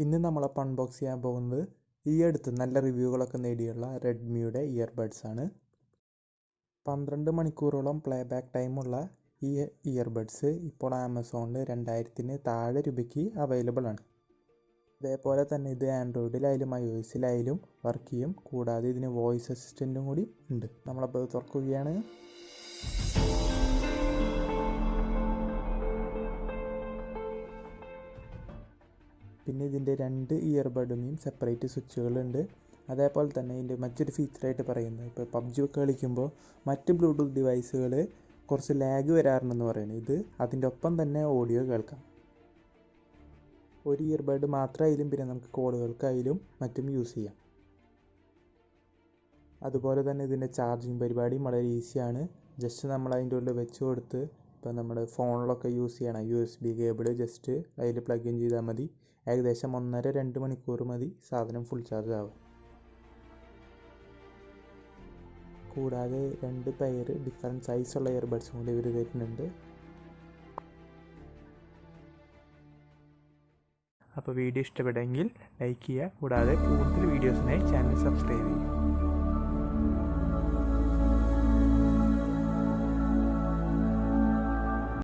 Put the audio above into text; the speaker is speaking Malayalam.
ഇന്ന് നമ്മളപ്പോൾ അൺബോക്സ് ചെയ്യാൻ പോകുന്നത് ഈ അടുത്ത് നല്ല റിവ്യൂകളൊക്കെ നേടിയുള്ള റെഡ്മിയുടെ ഇയർബഡ്സ് ആണ്. 12 മണിക്കൂറോളം പ്ലേബാക്ക് ടൈമുള്ള ഈ ഇയർബഡ്സ് ഇപ്പോൾ ആമസോണിൽ 2000-ന് താഴെ രൂപയ്ക്ക് അവൈലബിൾ ആണ്. അതേപോലെ തന്നെ ഇത് ആൻഡ്രോയിഡിലായാലും iOS-ലായാലും വർക്ക് ചെയ്യും. കൂടാതെ ഇതിന് വോയിസ് അസിസ്റ്റൻറ്റും കൂടി ഉണ്ട്. നമ്മളപ്പോൾ ഇത് തുറക്കുകയാണ്. പിന്നെ ഇതിൻ്റെ 2 ഇയർബഡുമേയും സെപ്പറേറ്റ് സ്വിച്ചുകളുണ്ട്. അതേപോലെ തന്നെ ഇതിൻ്റെ മറ്റൊരു ഫീച്ചറായിട്ട് പറയുന്നത്, ഇപ്പോൾ PUBG ഒക്കെ കളിക്കുമ്പോൾ മറ്റ് ബ്ലൂടൂത്ത് ഡിവൈസുകൾ കുറച്ച് ലാഗ് വരാറുണ്ടെന്ന് പറയുന്നത്. ഇത് അതിൻ്റെ ഒപ്പം തന്നെ ഓഡിയോ കേൾക്കാം. ഒരു ഇയർബഡ് മാത്രമായാലും പിന്നെ നമുക്ക് കോളുകൾക്കായാലും മറ്റും യൂസ് ചെയ്യാം. അതുപോലെ തന്നെ ഇതിൻ്റെ ചാർജിങ് പരിപാടിയും വളരെ ഈസിയാണ്. ജസ്റ്റ് നമ്മൾ അതിൻ്റെ ഉള്ളിൽ വെച്ച് കൊടുത്ത്, ഇപ്പോൾ നമ്മുടെ ഫോണിലൊക്കെ യൂസ് ചെയ്യണം USB കേബിൾ ജസ്റ്റ് അതിൽ പ്ലഗ് ഇൻ ചെയ്താൽ മതി. ഏകദേശം 1.5-2 മണിക്കൂർ മതി സാധനം ഫുൾ ചാർജ് ആവും. കൂടാതെ 2 പെയർ ഡിഫറെൻറ്റ് സൈസുള്ള ഇയർബഡ്സും കൂടി ഇവർ തരുന്നുണ്ട്. അപ്പോൾ വീഡിയോ ഇഷ്ടപ്പെട്ടെങ്കിൽ ലൈക്ക് ചെയ്യുക. കൂടാതെ കൂടുതൽ വീഡിയോസിനായി ചാനൽ സബ്സ്ക്രൈബ് ചെയ്യുക.